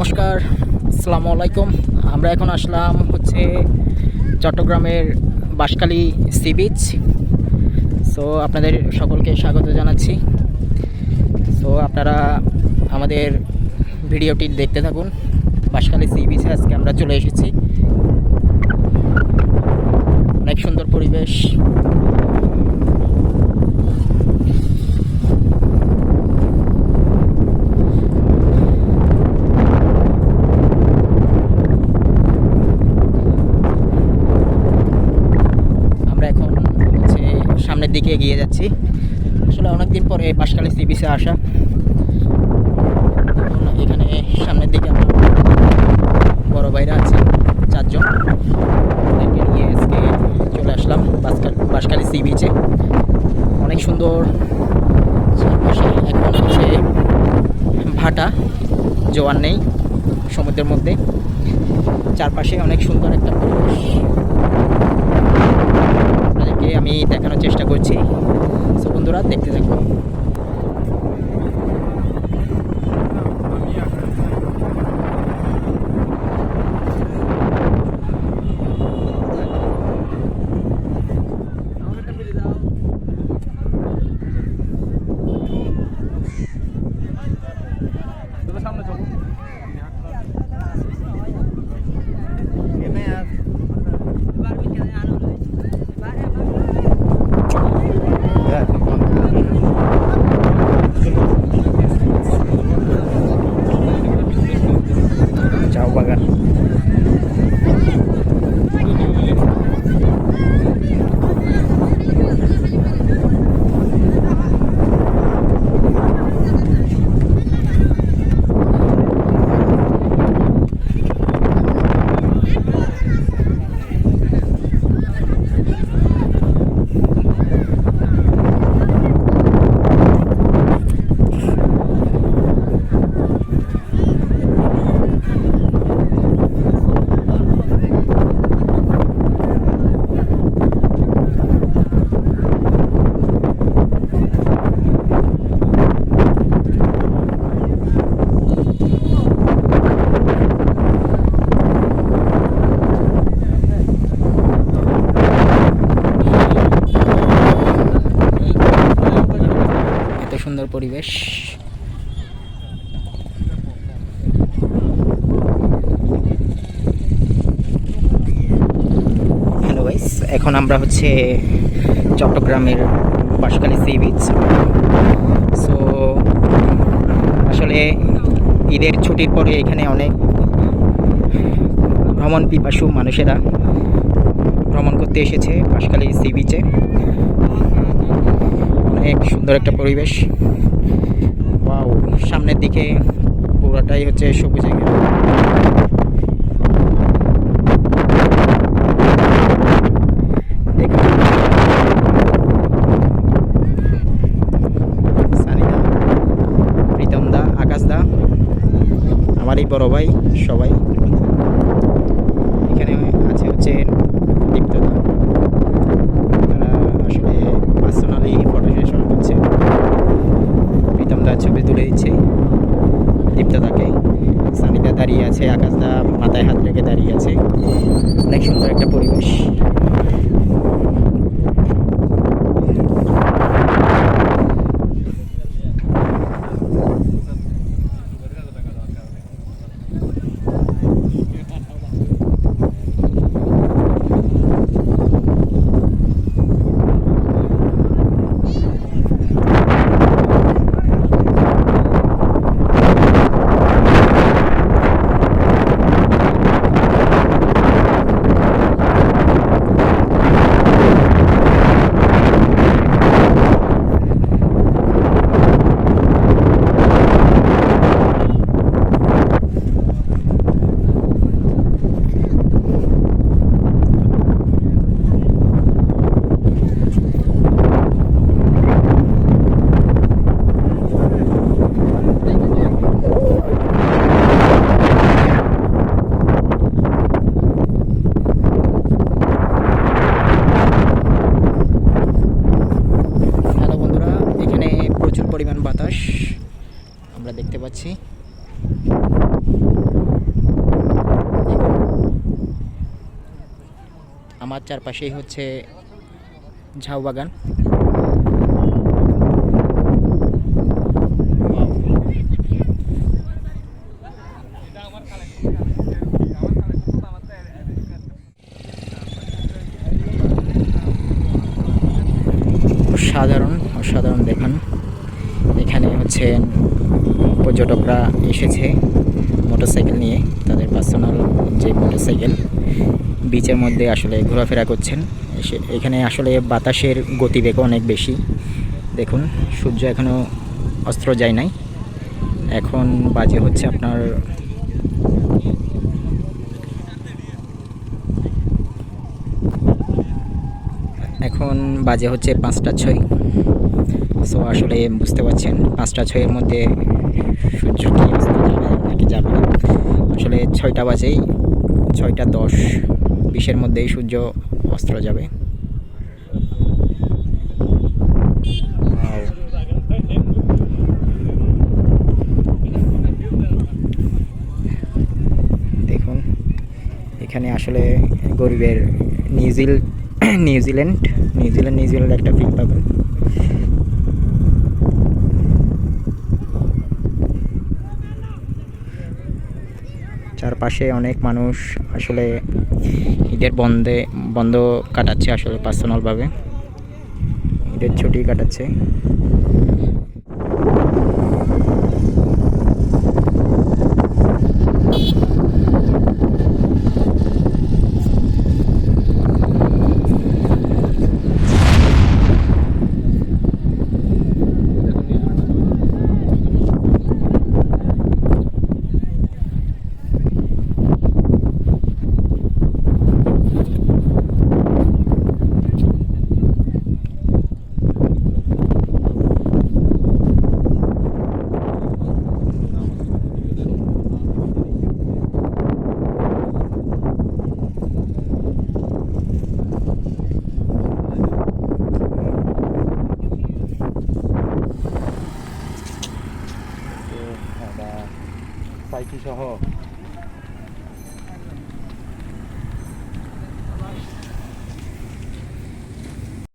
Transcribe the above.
নমস্কার, আসসালামু আলাইকুম। আমরা এখন আসলাম হচ্ছে চট্টগ্রামের বাঁশখালী সি বিচ। সো আপনাদের সকলকে স্বাগত জানাচ্ছি। সো আপনারা আমাদের ভিডিওটি দেখতে থাকুন। বাঁশখালী সি বিচে আজকে আমরা চলে এসেছি। অনেক সুন্দর পরিবেশ। সামনের দিকে এগিয়ে যাচ্ছি। আসলে অনেকদিন পরে বাঁশখালী সি বিচে আসা। এখানে সামনের দিকে আমার বড় ভাইরা আছে 4 জন, ওদেরকে নিয়ে আজকে চলে আসলাম বাঁশখালী সি বিচে। অনেক সুন্দর চারপাশে। এখন হচ্ছে ভাটা, জোয়ার নেই সমুদ্রের মধ্যে। চারপাশে অনেক সুন্দর একটা পরিবেশ আমি দেখানোর চেষ্টা করছি। সো বন্ধুরা দেখতে থাকুন। চাও বাগান। সুন্দর পরিবেশ। হ্যালো গাইস, এখন আমরা হচ্ছে চট্টগ্রামের বাঁশখালী সি বিচ। সো আসলে ঈদের ছুটির পরে এখানে অনেক ভ্রমণ পিপাসু মানুষেরা ভ্রমণ করতে এসেছে বাঁশখালী সি বিচে। অনেক সুন্দর একটা পরিবেশ। ওয়াও, সামনের দিকে পুরোটাই হচ্ছে সবুজে ঘেরা। দেখুন সানিদা, প্রীতম দা, আকাশ দা, আমার এই বড় ভাই, সবাই এখানে আছে। হচ্ছে দীপ্ত দা, তারা আসলে পার্সোনালি ফটো সেশন করছে। প্রীতম দা ছবি তুলে দিচ্ছে দীপ্তদাকে। সানিদা দাঁড়িয়ে আছে, আকাশ দা মাথায় হাত রেখে দাঁড়িয়ে আছে। অনেক সুন্দর একটা পরিবেশ। আমার চারপাশেই হচ্ছে ঝাউ বাগান। অসাধারণ অসাধারণ দেখুন, এখানে হচ্ছে পর্যটকরা এসেছে মোটরসাইকেল নিয়ে, তাদের পার্সোনাল যে মোটরসাইকেল, বিচের মধ্যে আসলে ঘোরাফেরা করছেন। এখানে আসলে বাতাসের গতিবেগও অনেক বেশি। দেখুন সূর্য এখনও অস্ত যায় নাই, এখন বাজে হচ্ছে আপনার এখন বাজে হচ্ছে 5টা 6। সো আসলে বুঝতে পারছেন 5টা 6-এর মধ্যে সূর্য কি অস্ত যাবে নাকি যাবে না। আসলে 6টা বাজেই, 6টা 10-20-এর মধ্যেই সূর্য অস্ত যাবে। দেখুন এখানে আসলে গরিবের নিউজিল্যান্ড একটা ফিল পাবেন। চারপাশে অনেক মানুষ আসলে ঈদের বন্ধ কাটাচ্ছে, আসলে পার্সোনালভাবে ঈদের ছুটি কাটাচ্ছে। সাইকি সহ